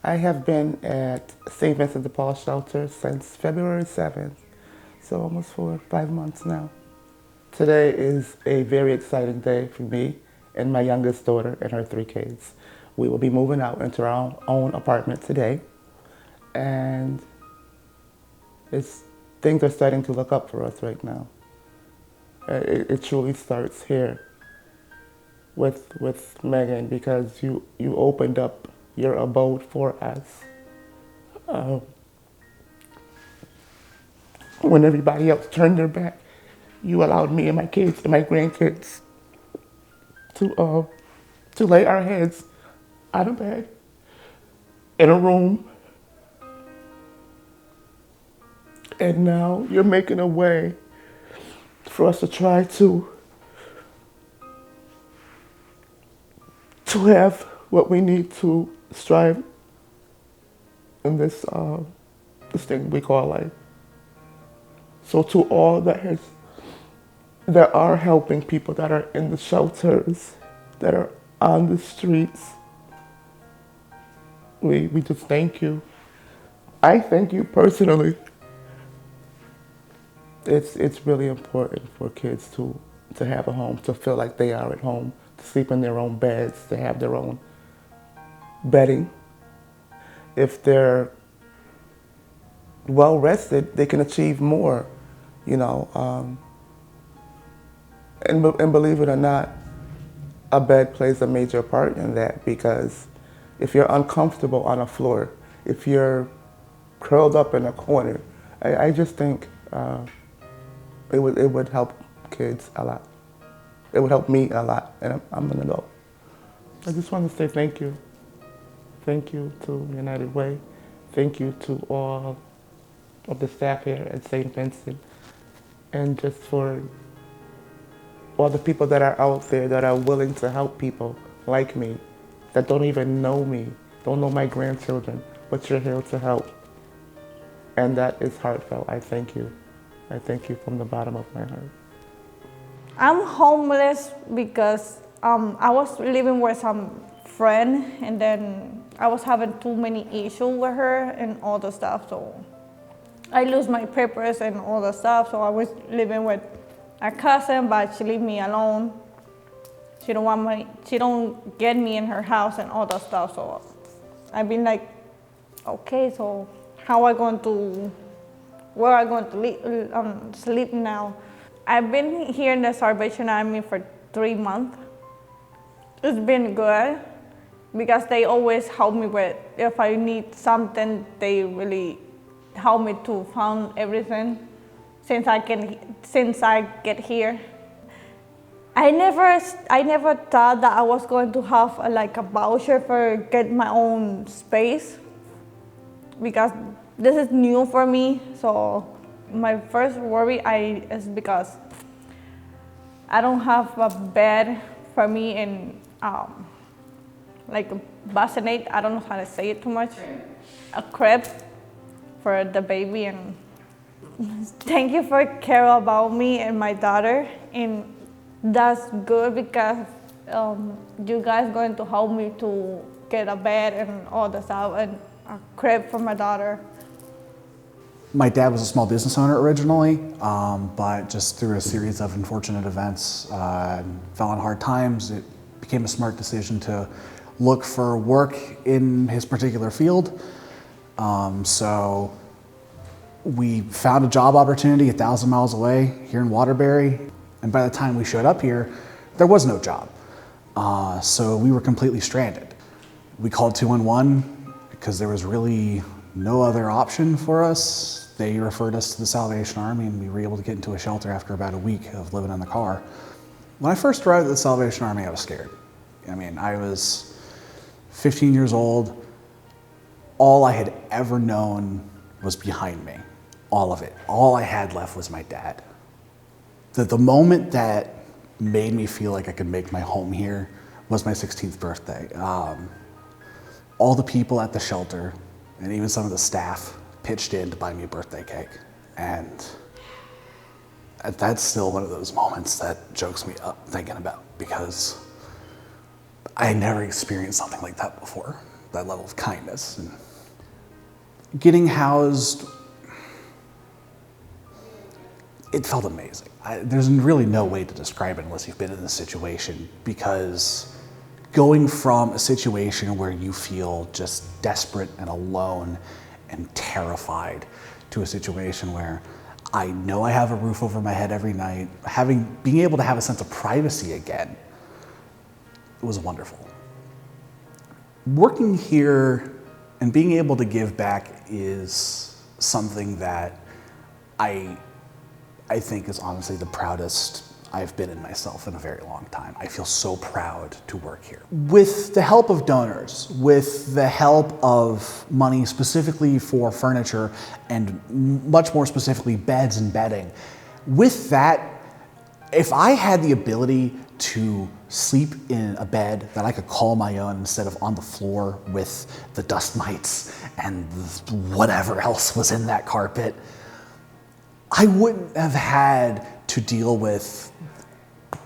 I have been at St. Vincent DePaul shelter since February 7th, so almost 5 months now. Today is a very exciting day for me and my youngest daughter and her 3 kids. We will be moving out into our own apartment today, and it's, things are starting to look up for us right now. It truly starts here with Megan, because you opened up your abode for us. When everybody else turned their back, you allowed me and my kids and my grandkids to lay our heads on a bed in a room. And now you're making a way for us to try to have what we need to strive in this thing we call life. So to all that are helping people that are in the shelters, that are on the streets, we just thank you. I thank you personally. It's really important for kids to have a home, to feel like they are at home, to sleep in their own beds, to have their own bedding. If they're well rested, they can achieve more, you know. And believe it or not, a bed plays a major part in that, because if you're uncomfortable on a floor, if you're curled up in a corner, I just think it would help kids a lot. It would help me a lot, and I'm an adult. I just want to say thank you. Thank you to United Way. Thank you to all of the staff here at St. Vincent, and just for all the people that are out there that are willing to help people like me, that don't even know me, don't know my grandchildren, but you're here to help. And that is heartfelt. I thank you. I thank you from the bottom of my heart. I'm homeless because I was living with some friend, and then I was having too many issues with her and all the stuff. So I lose my papers and all the stuff. So I was living with a cousin, but she leave me alone. She don't get me in her house and all that stuff. So I've been like, okay, so where I going to sleep now? I've been here in the Salvation Army for 3 months. It's been good because they always help me with, if I need something, they really help me to find everything since I get here. I never thought that I was going to have a voucher for get my own space, because this is new for me. So my first worry is because I don't have a bed for me, and like a bassinet, I don't know how to say it too much, a crib for the baby. And thank you for care about me and my daughter, and that's good because you guys going to help me to get a bed and all the stuff and a crib for my daughter. My dad was a small business owner originally, but just through a series of unfortunate events, fell on hard times. It became a smart decision to look for work in his particular field. So we found a job opportunity 1,000 miles away here in Waterbury. And by the time we showed up here, there was no job. So we were completely stranded. We called 211 because there was really no other option for us. They referred us to the Salvation Army, and we were able to get into a shelter after about a week of living in the car. When I first arrived at the Salvation Army, I was scared. I mean, I was 15 years old. All I had ever known was behind me, all of it. All I had left was my dad. The moment that made me feel like I could make my home here was my 16th birthday. All the people at the shelter, and even some of the staff, pitched in to buy me a birthday cake. And that's still one of those moments that jokes me up thinking about, because I had never experienced something like that before. that level of kindness. And getting housed, it felt amazing. There's really no way to describe it unless you've been in this situation, because going from a situation where you feel just desperate and alone and terrified to a situation where I know I have a roof over my head every night, being able to have a sense of privacy again, it was wonderful. Working here and being able to give back is something that I think is honestly the proudest I've been in myself in a very long time. I feel so proud to work here. With the help of donors, with the help of money specifically for furniture and much more specifically beds and bedding, with that, if I had the ability to sleep in a bed that I could call my own instead of on the floor with the dust mites and whatever else was in that carpet, I wouldn't have had to deal with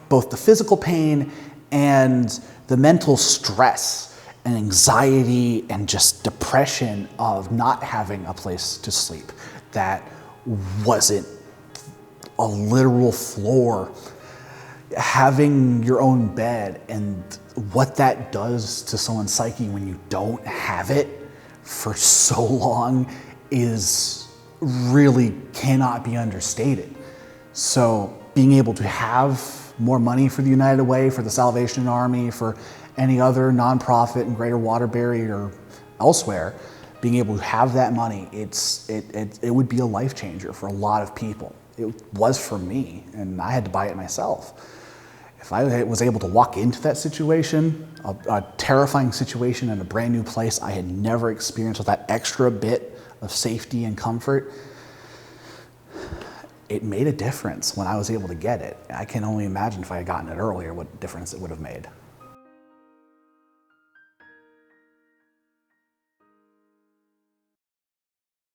both the physical pain and the mental stress and anxiety and just depression of not having a place to sleep that wasn't a literal floor. Having your own bed and what that does to someone's psyche when you don't have it for so long is really cannot be understated. So being able to have more money for the United Way, for the Salvation Army, for any other nonprofit in Greater Waterbury or elsewhere, being able to have that money, it would be a life changer for a lot of people. It was for me, and I had to buy it myself. If I was able to walk into that situation, a terrifying situation in a brand new place I had never experienced with that extra bit of safety and comfort, it made a difference when I was able to get it. I can only imagine if I had gotten it earlier what difference it would have made.